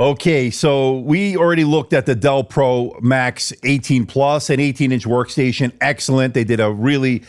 Okay, so we already looked at the Dell Pro Max 18 Plus, an 18-inch workstation. Excellent. They did a really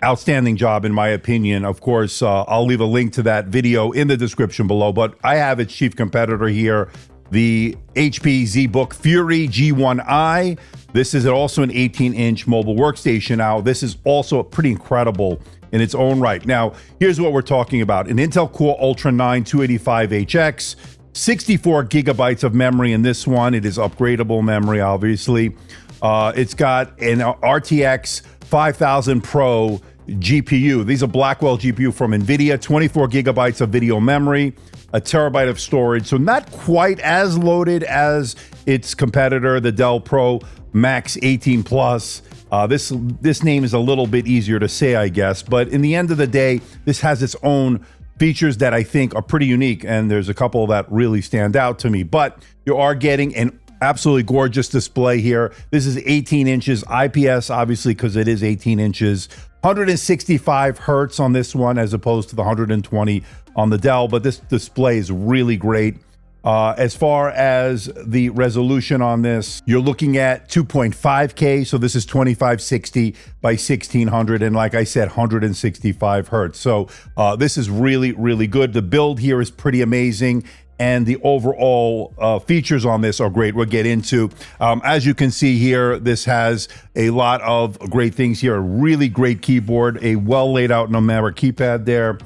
outstanding job, in my opinion. Of course, I'll leave a link to that video in the description below, but I have its chief competitor here, the HP ZBook Fury G1i. This is also an 18-inch mobile workstation. Now, this is also pretty incredible in its own right. Now, here's what we're talking about. An Intel Core Ultra 9 285HX, 64 gigabytes of memory in this one. It is upgradable memory, obviously. It's got an RTX 5000 Pro GPU. These are Blackwell GPU from NVIDIA, 24 gigabytes of video memory, a terabyte of storage. So not quite as loaded as its competitor, the Dell Pro Max 18 Plus. This name is a little bit easier to say, I guess. But in the end of the day, this has its own features that I think are pretty unique, and there's a couple that really stand out to me. But you are getting an absolutely gorgeous display here. This is 18 inches, IPS, obviously, because it is 18 inches. 165 hertz on this one, as opposed to the 120 on the Dell, but this display is really great. As far as the resolution on this, you're looking at 2.5K, so this is 2560 by 1600, and like I said, 165 hertz. So this is really, really good. The build here is pretty amazing, and the overall features on this are great. We'll get into. As you can see here, this has a lot of great things here. A really great keyboard, a well laid out numeric keypad there.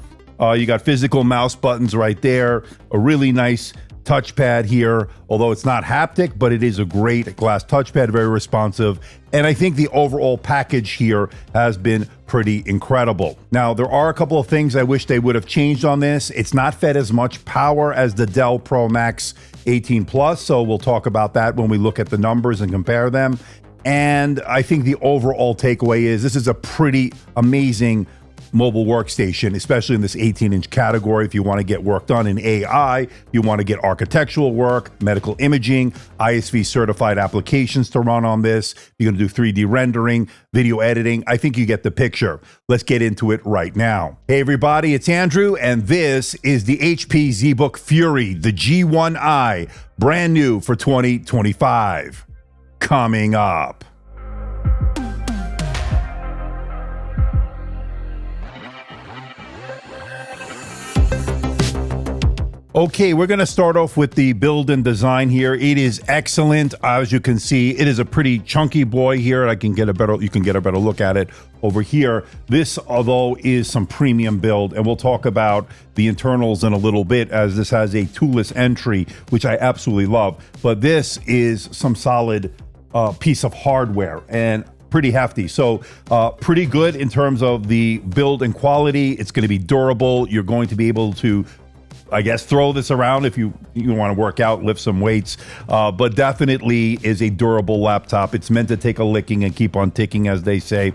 You got physical mouse buttons right there, a really nice touchpad here, although it's not haptic, but it is a great glass touchpad, very responsive. And I think the overall package here has been pretty incredible. Now, there are a couple of things I wish they would have changed on this. It's not fed as much power as the Dell Pro Max 18 Plus, so we'll talk about that when we look at the numbers and compare them. And I think the overall takeaway is this is a pretty amazing mobile workstation, especially in this 18-inch category. If you want to get work done in AI, you want to get architectural work, medical imaging, ISV certified applications to run on this. You're going to do 3D rendering, video editing. I think you get the picture. Let's get into it right now. Hey everybody, it's Andrew, and this is the HP ZBook Fury, the G1i, brand new for 2025. Coming up. Okay, we're going to start off with the build and design here. It is excellent. As you can see, it is a pretty chunky boy here. You can get a better look at it over here. This, although, is some premium build, and we'll talk about the internals in a little bit, as this has a toolless entry, which I absolutely love. But this is some solid piece of hardware, and pretty hefty. So pretty good in terms of the build and quality. It's going to be durable. You're going to be able to, I guess, throw this around if you want to work out, lift some weights, but definitely is a durable laptop. It's meant to take a licking and keep on ticking, as they say.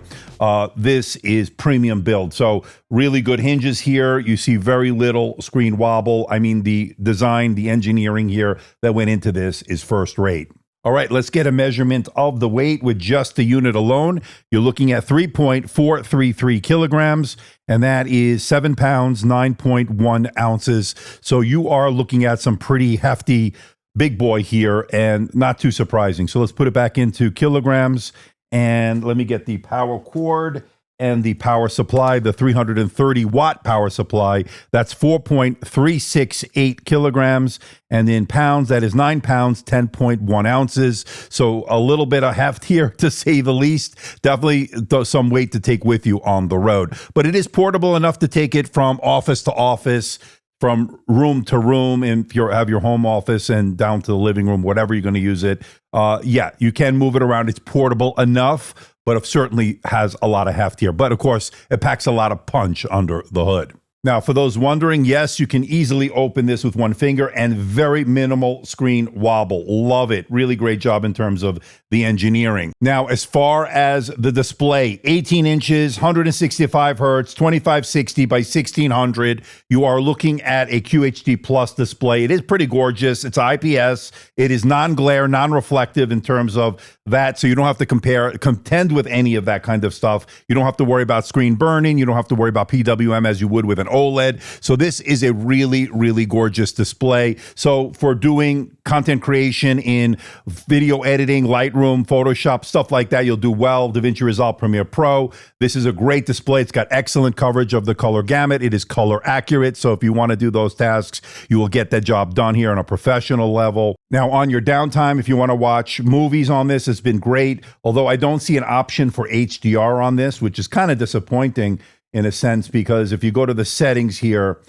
This is premium build. So really good hinges here. You see very little screen wobble. I mean, the design, the engineering here that went into this is first rate. All right, let's get a measurement of the weight with just the unit alone. You're looking at 3.433 kilograms, and that is 7 pounds, 9.1 ounces. So you are looking at some pretty hefty big boy here, and not too surprising. So let's put it back into kilograms, and let me get the power cord and the power supply, the 330 watt power supply. That's 4.368 kilograms. And in pounds, that is 9 pounds, 10.1 ounces. So a little bit of heft here, to say the least. Definitely some weight to take with you on the road. But it is portable enough to take it from office to office, from room to room, and if you have your home office, and down to the living room, whatever you're going to use it. Yeah, you can move it around. It's portable enough, but it certainly has a lot of heft here. But of course, it packs a lot of punch under the hood. Now, for those wondering, yes, you can easily open this with one finger, and very minimal screen wobble. Love it. Really great job in terms of the engineering. Now, as far as the display, 18 inches, 165 hertz, 2560 by 1600. You are looking at a QHD Plus display. It is pretty gorgeous. It's IPS. It is non-glare, non-reflective in terms of that, so you don't have to contend with any of that kind of stuff. You don't have to worry about screen burning. You don't have to worry about PWM as you would with an an OLED. So this is a really, really gorgeous display. So for doing content creation in video editing, Lightroom, Photoshop, stuff like that, you'll do well. DaVinci Resolve, Premiere Pro. This is a great display. It's got excellent coverage of the color gamut. It is color accurate. So if you want to do those tasks, you will get that job done here on a professional level. Now, on your downtime, if you want to watch movies on this, it's been great. Although I don't see an option for HDR on this, which is kind of disappointing in a sense, because if you go to the settings here,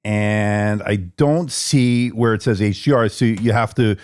and I don't see where it says HDR, so you have to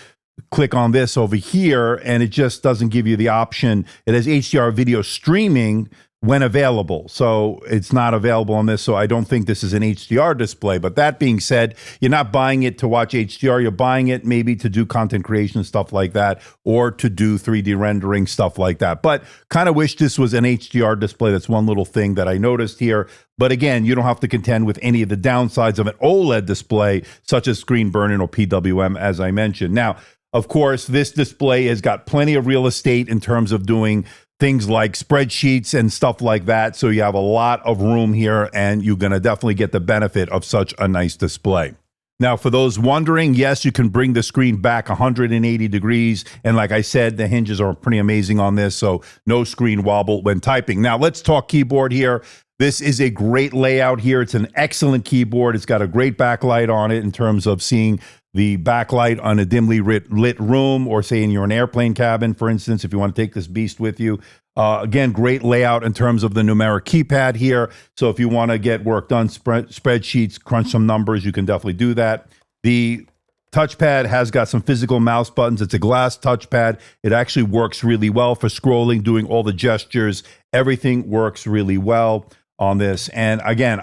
click on this over here, and it just doesn't give you the option. It has HDR video streaming when available. So it's not available on this, so I don't think this is an HDR display. But that being said, you're not buying it to watch HDR, you're buying it maybe to do content creation, stuff like that, or to do 3D rendering, stuff like that. But kind of wish this was an HDR display. That's one little thing that I noticed here. But again, you don't have to contend with any of the downsides of an OLED display, such as screen burn-in or PWM, as I mentioned. Now, of course, this display has got plenty of real estate in terms of doing things like spreadsheets and stuff like that. So you have a lot of room here, and you're going to definitely get the benefit of such a nice display. Now, for those wondering, yes, you can bring the screen back 180 degrees. And like I said, the hinges are pretty amazing on this, so no screen wobble when typing. Now, let's talk keyboard here. This is a great layout here. It's an excellent keyboard. It's got a great backlight on it in terms of seeing the backlight on a dimly lit room, or say in your airplane cabin, for instance, if you want to take this beast with you. Again, great layout in terms of the numeric keypad here. So if you want to get work done, spreadsheets, crunch some numbers, you can definitely do that. The touchpad has got some physical mouse buttons. It's a glass touchpad. It actually works really well for scrolling, doing all the gestures. Everything works really well on this. And again,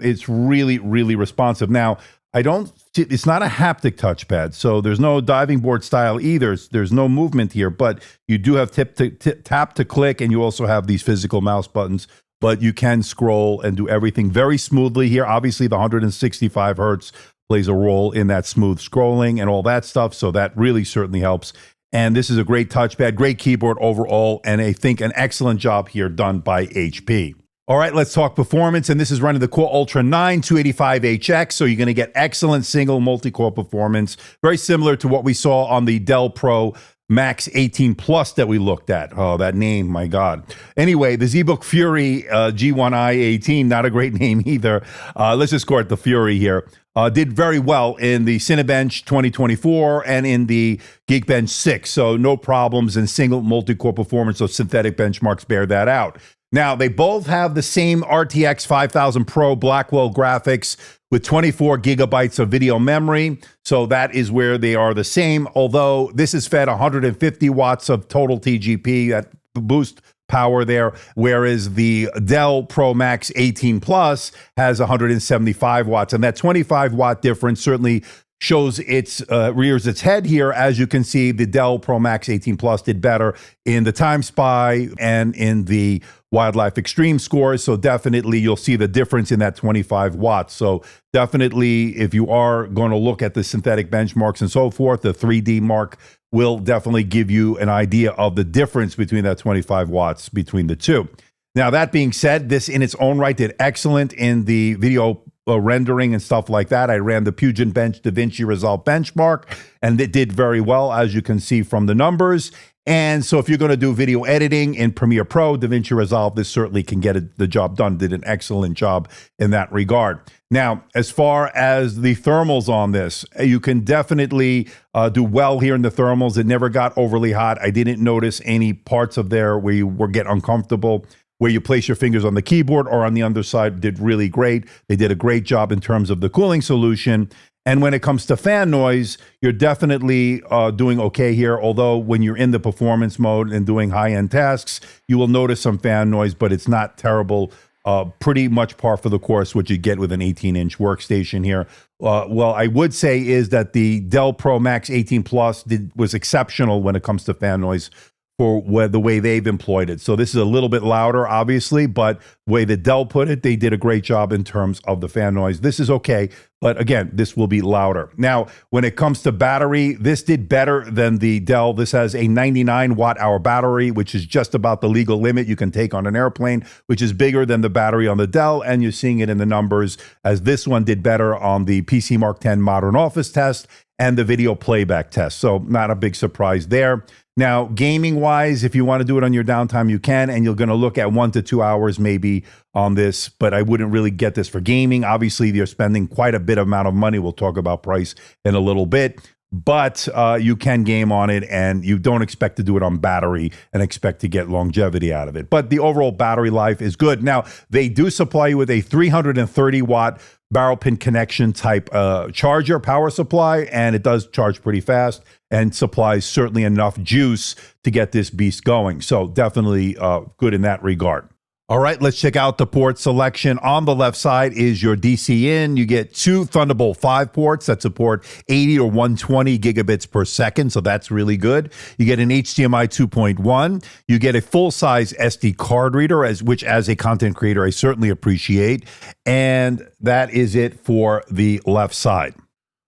it's really, really responsive. Now, it's not a haptic touchpad, so there's no diving board style either. There's no movement here, but you do have tap to click, and you also have these physical mouse buttons, but you can scroll and do everything very smoothly here. Obviously, the 165 hertz plays a role in that smooth scrolling and all that stuff, so that really certainly helps. And this is a great touchpad, great keyboard overall, and I think an excellent job here done by HP. All right, let's talk performance, and this is running the Core Ultra 9 285HX, so you're going to get excellent single multi-core performance, very similar to what we saw on the Dell Pro Max 18 Plus that we looked at. Oh, that name, my God. Anyway, the ZBook Fury G1i 18, not a great name either. Let's just call it the Fury here. Did very well in the Cinebench 2024 and in the Geekbench 6, so no problems in single multi-core performance, so synthetic benchmarks bear that out. Now, they both have the same RTX 5000 Pro Blackwell graphics with 24 gigabytes of video memory. So that is where they are the same, although this is fed 150 watts of total TGP, that boost power there, whereas the Dell Pro Max 18 Plus has 175 watts. And that 25 watt difference certainly rears its head here. As you can see, the Dell Pro Max 18 Plus did better in the Time Spy and in the Wildlife Extreme scores. So definitely you'll see the difference in that 25 watts. So definitely, if you are going to look at the synthetic benchmarks and so forth, the 3D mark will definitely give you an idea of the difference between that 25 watts between the two. Now, that being said, this in its own right did excellent in the video rendering and stuff like that. I ran the Puget Bench DaVinci Resolve benchmark, and it did very well, as you can see from the numbers. And so if you're going to do video editing in Premiere Pro, DaVinci Resolve, this certainly can get the job done. Did an excellent job in that regard. Now, as far as the thermals on this, you can definitely do well here in the thermals. It never got overly hot. I didn't notice any parts of there where you get uncomfortable. Where you place your fingers on the keyboard or on the underside did really great. They did a great job in terms of the cooling solution. And when it comes to fan noise, you're definitely doing okay here. Although when you're in the performance mode and doing high-end tasks, you will notice some fan noise, but it's not terrible. Pretty much par for the course, what you get with an 18-inch workstation here. Well, I would say is that the Dell Pro Max 18 Plus was exceptional when it comes to fan noise for the way they've employed it. So this is a little bit louder, obviously, but the way that Dell put it, they did a great job in terms of the fan noise. This is okay, but again, this will be louder. Now, when it comes to battery, this did better than the Dell. This has a 99 watt-hour battery, which is just about the legal limit you can take on an airplane, which is bigger than the battery on the Dell, and you're seeing it in the numbers as this one did better on the PC Mark X Modern Office test and the video playback test. So not a big surprise there. Now, gaming-wise, if you want to do it on your downtime, you can, and you're going to look at 1 to 2 hours maybe on this, but I wouldn't really get this for gaming. Obviously, you're spending quite a bit of amount of money. We'll talk about price in a little bit, but you can game on it, and you don't expect to do it on battery and expect to get longevity out of it. But the overall battery life is good. Now, they do supply you with a 330-watt barrel pin connection type charger power supply, and it does charge pretty fast and supplies certainly enough juice to get this beast going. So definitely good in that regard. All right, let's check out the port selection. On the left side is your DC in. You get 2 Thunderbolt 5 ports that support 80 or 120 gigabits per second, so that's really good. You get an HDMI 2.1. You get a full-size SD card reader, which as a content creator, I certainly appreciate. And that is it for the left side.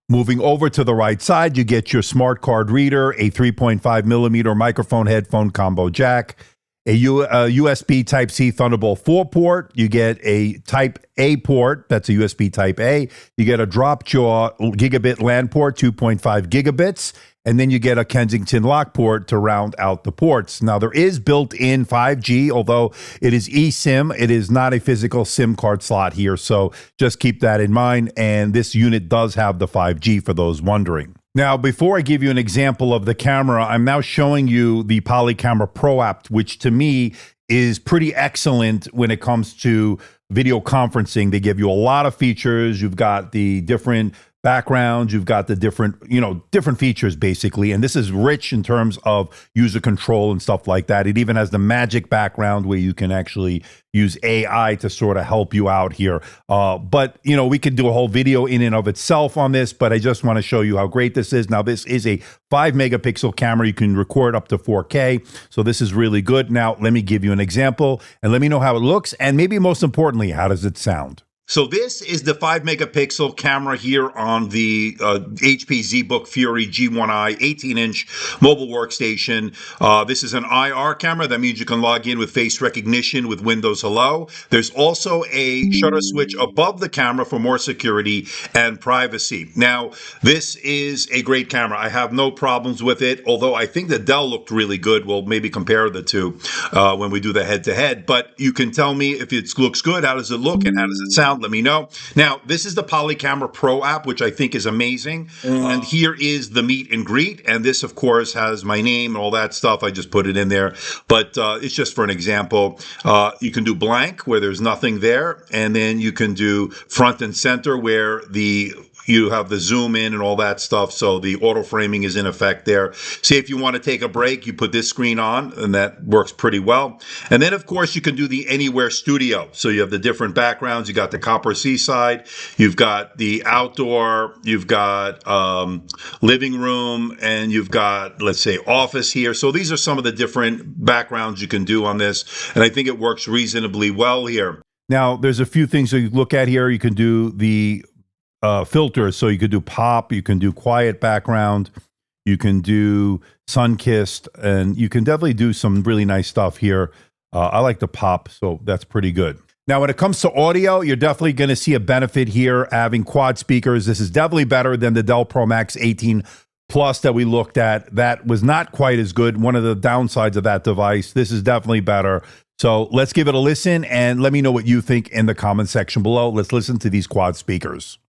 Moving over to the right side, you get your smart card reader, a 3.5 millimeter microphone headphone combo jack, a USB Type-C Thunderbolt 4 port. You get a Type A port, that's a USB Type A. You get a drop jaw gigabit LAN port, 2.5 gigabits. And then you get a Kensington lock port to round out the ports. Now, there is built-in 5G, although it is eSIM. It is not a physical SIM card slot here, so just keep that in mind. And this unit does have the 5G for those wondering. Now, before I give you an example of the camera, I'm now showing you the Polycamera Pro app, which to me is pretty excellent when it comes to video conferencing. They give you a lot of features. You've got the different backgrounds, you've got the different features basically, and this is rich in terms of user control and stuff like that. It even has the magic background where you can actually use AI to sort of help you out here. But we could do a whole video in and of itself on this, but I just want to show you how great this is. Now, this is a 5 megapixel camera. You can record up to 4K, so this is really good. Now, let me give you an example and let me know how it looks, and maybe most importantly, how does it sound? So this is the 5 megapixel camera here on the HP ZBook Fury G1i 18-inch mobile workstation. This is an IR camera. That means you can log in with face recognition with Windows Hello. There's also a shutter switch above the camera for more security and privacy. Now, this is a great camera. I have no problems with it, although I think the Dell looked really good. We'll maybe compare the two when we do the head-to-head. But you can tell me if it looks good, how does it look, and how does it sound? Let me know. Now, this is the Polycamera Pro app, which I think is amazing. And here is the meet and greet. And this, of course, has my name and all that stuff. I just put it in there. But it's just for an example. You can do blank, where there's nothing there. And then you can do front and center, where you have the zoom in and all that stuff, so the auto framing is in effect there. See, if you want to take a break, you put this screen on, and that works pretty well. And then, of course, you can do the Anywhere Studio. So you have the different backgrounds. You got the Copper Seaside, you've got the outdoor, you've got living room, and you've got, let's say, office here. So these are some of the different backgrounds you can do on this, and I think it works reasonably well here. Now, there's a few things that you look at here. You can do the filters, so you could do pop, you can do quiet background, you can do sun-kissed, and you can definitely do some really nice stuff here. I like the pop, so that's pretty good. Now, when it comes to audio, you're definitely going to see a benefit here having quad speakers. This is definitely better than the Dell Pro Max 18 Plus that we looked at. That was not quite as good. One of the downsides of that device. This is definitely better. So let's give it a listen, and let me know what you think in the comment section below. Let's listen to these quad speakers.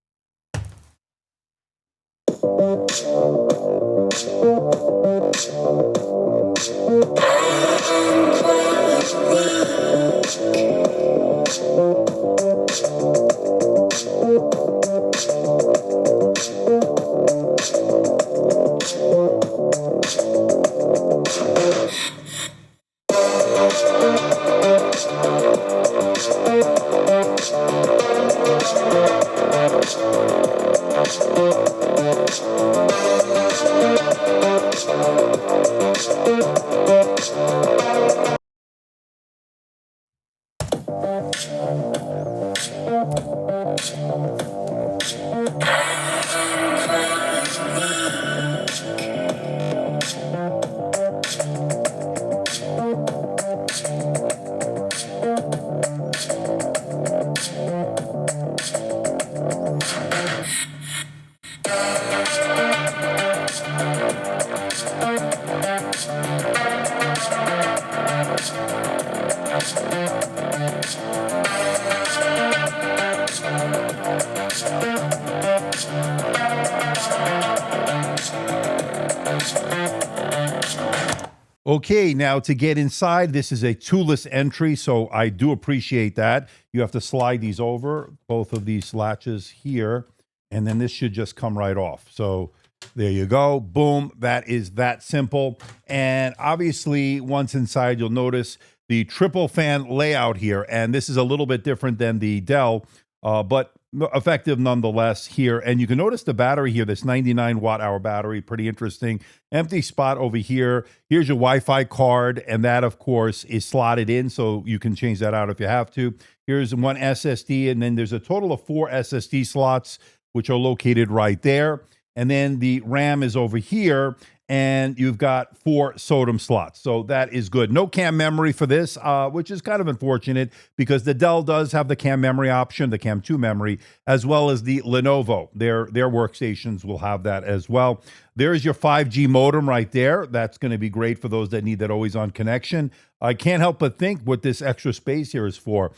Okay, now to get inside, this is a toolless entry, so I do appreciate that. You have to slide these over, both of these latches here, and then this should just come right off. So there you go. Boom. That is that simple. And obviously, once inside, you'll notice the triple fan layout here, and this is a little bit different than the Dell, but effective nonetheless here. And you can notice the battery here, this 99 watt hour battery, pretty interesting. Empty spot over here. Here's your Wi-Fi card, and that of course is slotted in, so you can change that out if you have to. Here's one SSD, and then there's a total of 4 SSD slots, which are located right there. And then the RAM is over here, and you've got 4 SODIMM slots. So that is good. No CAM memory for this, which is kind of unfortunate because the Dell does have the CAM memory option, the CAM 2 memory, as well as the Lenovo. Their workstations will have that as well. There's your 5G modem right there. That's going to be great for those that need that always-on connection. I can't help but think what this extra space here is for.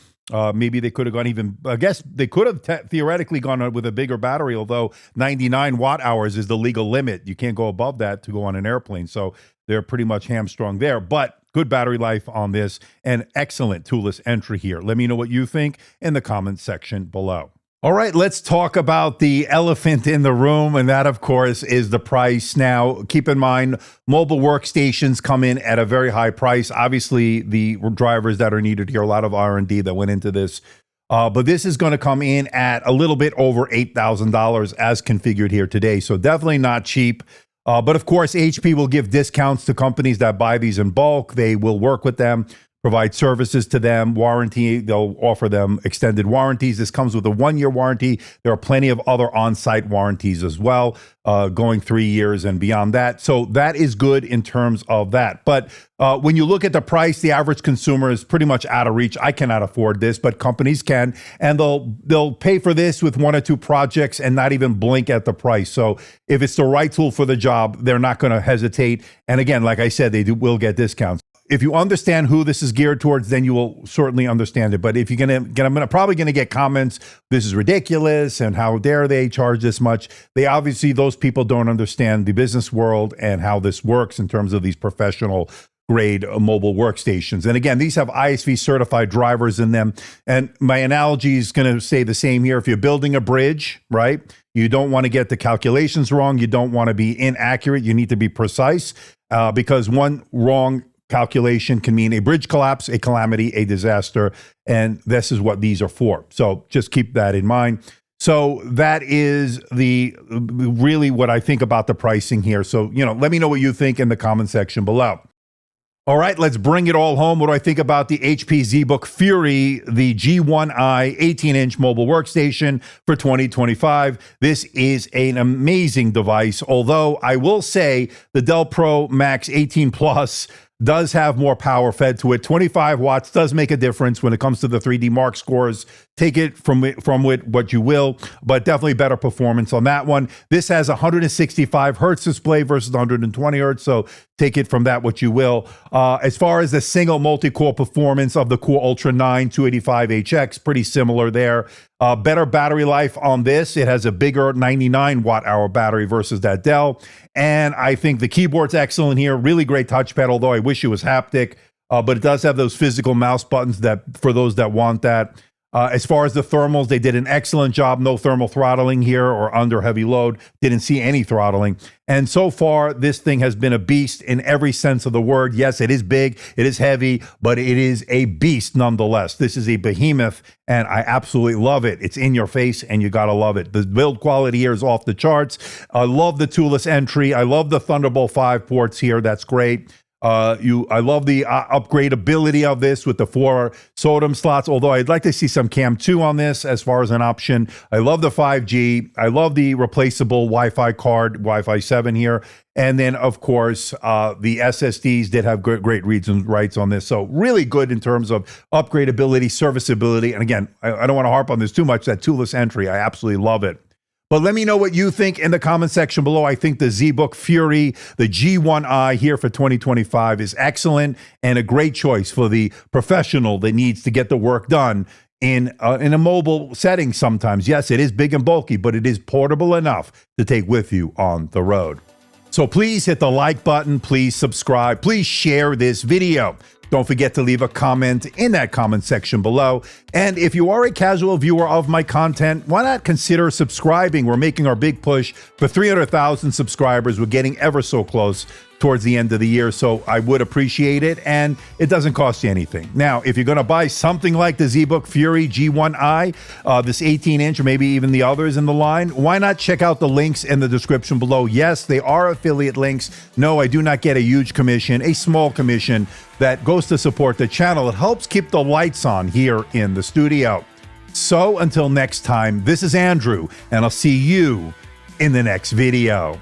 Maybe they could have gone even, I guess they could have theoretically gone with a bigger battery, although 99 watt hours is the legal limit. You can't go above that to go on an airplane. So they're pretty much hamstrung there, but good battery life on this and excellent toolless entry here. Let me know what you think in the comments section below. All right, let's talk about the elephant in the room, and that, of course, is the price. Now, keep in mind, mobile workstations come in at a very high price. Obviously, the drivers that are needed here, a lot of R&D that went into this. But this is going to come in at a little bit over $8,000 as configured here today. So definitely not cheap. But of course, HP will give discounts to companies that buy these in bulk. They will work with them, provide services to them, warranty. They'll offer them extended warranties. This comes with a 1-year warranty. There are plenty of other on-site warranties as well, going 3 years and beyond that. So that is good in terms of that. But when you look at the price, the average consumer is pretty much out of reach. I cannot afford this, but companies can, and they'll pay for this with 1 or 2 projects and not even blink at the price. So if it's the right tool for the job, they're not going to hesitate. And again, like I said, will get discounts. If you understand who this is geared towards, then you will certainly understand it. But if you're probably gonna get comments, this is ridiculous, and how dare they charge this much? Those people don't understand the business world and how this works in terms of these professional grade mobile workstations. And again, these have ISV certified drivers in them. And my analogy is going to say the same here. If you're building a bridge, right? You don't want to get the calculations wrong. You don't want to be inaccurate. You need to be precise because one wrong calculation can mean a bridge collapse, a calamity, a disaster. And this is what these are for. So just keep that in mind. So that is really what I think about the pricing here. So, let me know what you think in the comment section below. All right, let's bring it all home. What do I think about the HP ZBook Fury, the G1i 18-inch mobile workstation for 2025? This is an amazing device, although I will say the Dell Pro Max 18 Plus does have more power fed to it. 25 watts does make a difference when it comes to the 3D Mark scores. Take it from what you will, but definitely better performance on that one. This has 165 hertz display versus 120 hertz, so take it from that what you will. As far as the single multi-core performance of the Core Ultra 9 285HX, pretty similar there. Better battery life on this. It has a bigger 99 watt hour battery versus that Dell. And I think the keyboard's excellent here. Really great touchpad, although I wish it was haptic. But it does have those physical mouse buttons that for those that want that. As far as the thermals, they did an excellent job. No thermal throttling here or under heavy load. Didn't see any throttling. And so far, this thing has been a beast in every sense of the word. Yes, it is big, it is heavy, but it is a beast nonetheless. This is a behemoth, and I absolutely love it. It's in your face, and you gotta love it. The build quality here is off the charts. I love the toolless entry. I love the Thunderbolt 5 ports here. That's great. I love the upgradeability of this with the 4 SODIMM slots, although I'd like to see some Cam 2 on this as far as an option. I love the 5G. I love the replaceable Wi-Fi card, Wi-Fi 7 here. And then, of course, the SSDs did have great reads and writes on this. So really good in terms of upgradeability, serviceability. And again, I don't want to harp on this too much, that toolless entry. I absolutely love it. But let me know what you think in the comment section below. I think the ZBook Fury, the G1i here for 2025 is excellent and a great choice for the professional that needs to get the work done in a mobile setting sometimes. Yes, it is big and bulky, but it is portable enough to take with you on the road. So please hit the like button, please subscribe, please share this video. Don't forget to leave a comment in that comment section below. And if you are a casual viewer of my content, why not consider subscribing? We're making our big push for 300,000 subscribers. We're getting ever so close towards the end of the year, so I would appreciate it, and it doesn't cost you anything. Now, if you're going to buy something like the ZBook Fury G1i, this 18-inch, or maybe even the others in the line, why not check out the links in the description below? Yes, they are affiliate links. No, I do not get a huge commission, a small commission that goes to support the channel. It helps keep the lights on here in the studio. So until next time, this is Andrew, and I'll see you in the next video.